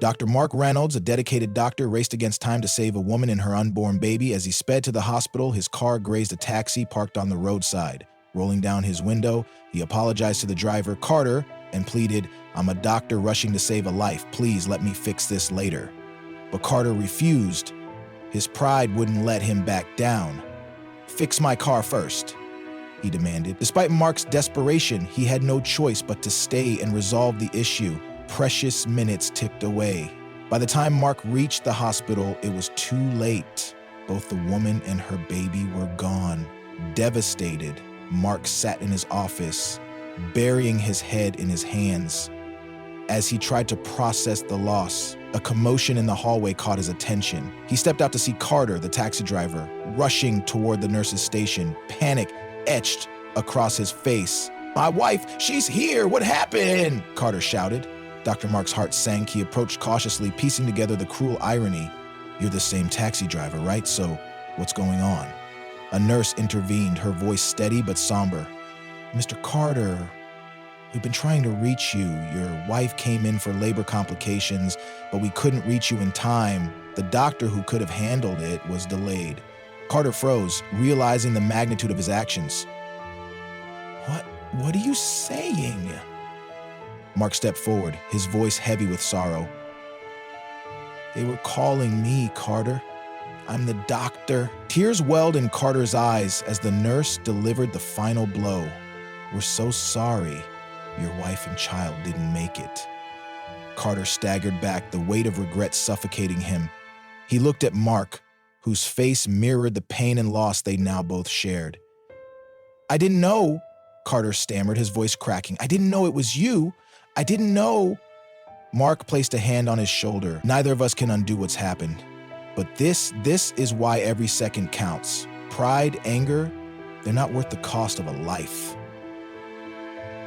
Dr. Mark Reynolds, a dedicated doctor, raced against time to save a woman and her unborn baby. As he sped to the hospital, his car grazed a taxi parked on the roadside. Rolling down his window, he apologized to the driver, Carter, and pleaded, "I'm a doctor rushing to save a life. Please let me fix this later." But Carter refused. His pride wouldn't let him back down. "Fix my car first," he demanded. Despite Mark's desperation, he had no choice but to stay and resolve the issue. Precious minutes ticked away. By the time Mark reached the hospital, it was too late. Both the woman and her baby were gone. Devastated, Mark sat in his office, burying his head in his hands. As he tried to process the loss, a commotion in the hallway caught his attention. He stepped out to see Carter, the taxi driver, rushing toward the nurse's station, panic etched across his face. "My wife, she's here! What happened?" Carter shouted. Dr. Mark's heart sank. He approached cautiously, piecing together the cruel irony. "You're the same taxi driver, right? So, what's going on?" A nurse intervened, her voice steady but somber. "Mr. Carter, we've been trying to reach you. Your wife came in for labor complications, but we couldn't reach you in time. The doctor who could have handled it was delayed." Carter froze, realizing the magnitude of his actions. What are you saying?" Mark stepped forward, his voice heavy with sorrow. "They were calling me, Carter. I'm the doctor." Tears welled in Carter's eyes as the nurse delivered the final blow. "We're so sorry. Your wife and child didn't make it." Carter staggered back, the weight of regret suffocating him. He looked at Mark, whose face mirrored the pain and loss they now both shared. "I didn't know," Carter stammered, his voice cracking. "I didn't know it was you. I didn't know." Mark placed a hand on his shoulder. "Neither of us can undo what's happened. But this is why every second counts. Pride, anger, they're not worth the cost of a life."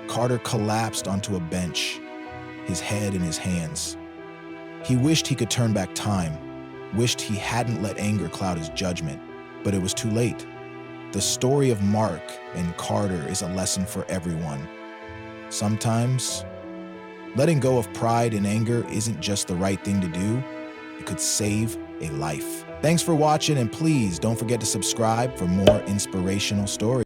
Carter collapsed onto a bench, his head in his hands. He wished he could turn back time, wished he hadn't let anger cloud his judgment, but it was too late. The story of Mark and Carter is a lesson for everyone. Sometimes, letting go of pride and anger isn't just the right thing to do. It could save a life. Thanks for watching, and please don't forget to subscribe for more inspirational stories.